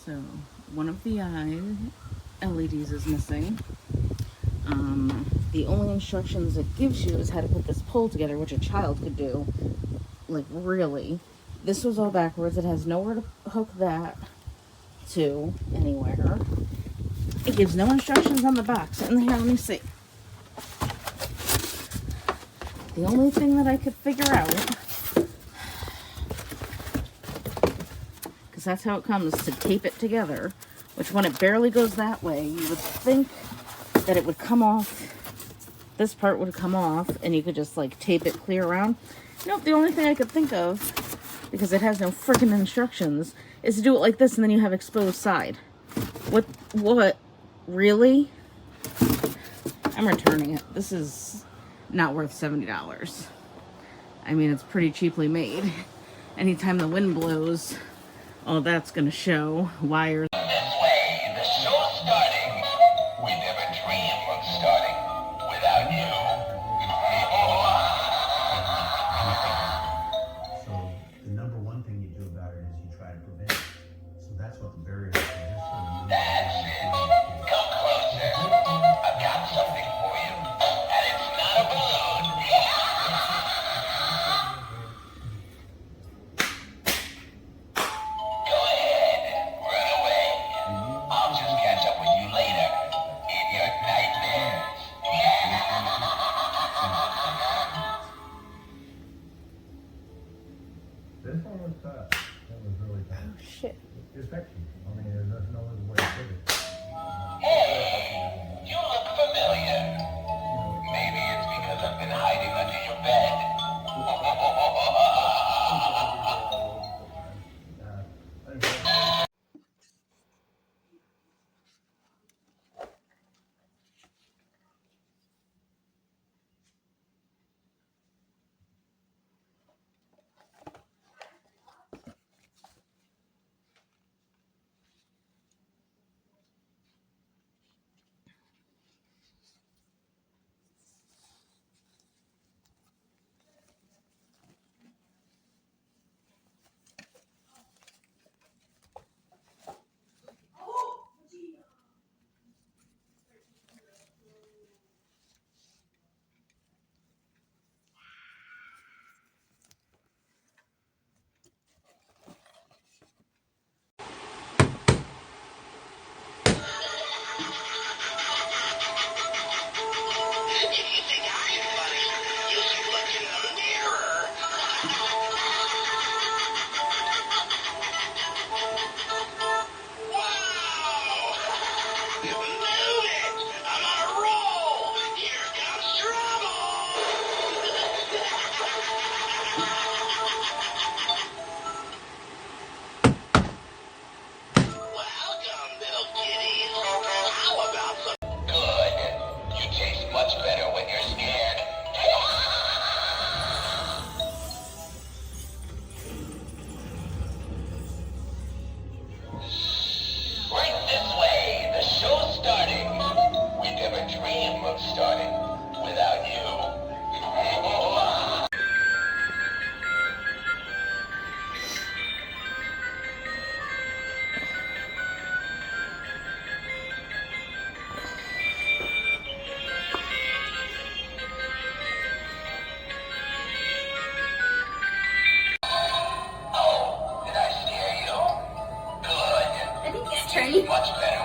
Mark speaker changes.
Speaker 1: So one of the eye LEDs is missing. The only instructions it gives you is how to put this pole together, which a child could do. Like, really. This was all backwards. It has nowhere to hook that to anywhere. It gives no instructions on the box. And here, let me see. The only thing that I could figure out, because that's how it comes, to tape it together, which when it barely goes that way, you would think that it would come off. This part would come off and you could just like tape it clear around. Nope, the only thing I could think of, because it has no freaking instructions, is to do it like this and then you have exposed side. What? Really? I'm returning it. This is not worth $70. I mean, it's pretty cheaply made. Anytime the wind blows, all that's gonna show. Wires.
Speaker 2: This way, the show's starting. We never dream of starting without you.
Speaker 3: So the number one thing you do about it is you try to prevent it. So that's what the barrier is.
Speaker 2: That's it. Come closer. I've got something for you. And it's not a balloon. Go ahead. Run away. I'll just catch up with you later. In your nightmares.
Speaker 3: This one was tough. That was really tough.
Speaker 1: Oh, shit.
Speaker 3: It's actually, I mean, there's no other way to put it.
Speaker 2: Hey, you look familiar. Maybe it's because I've been hiding under your bed. If you think I'm funny, you should look in the mirror. Wow! Move it! I'm on a roll! Here comes trouble! Welcome, little kitties. How about some... Good. You taste much better when you're scared. Right this way. The show's starting. We never dream of starting without you. Oh, did I scare you? Good.
Speaker 4: I think he's
Speaker 2: It
Speaker 4: turning.
Speaker 2: tastes much better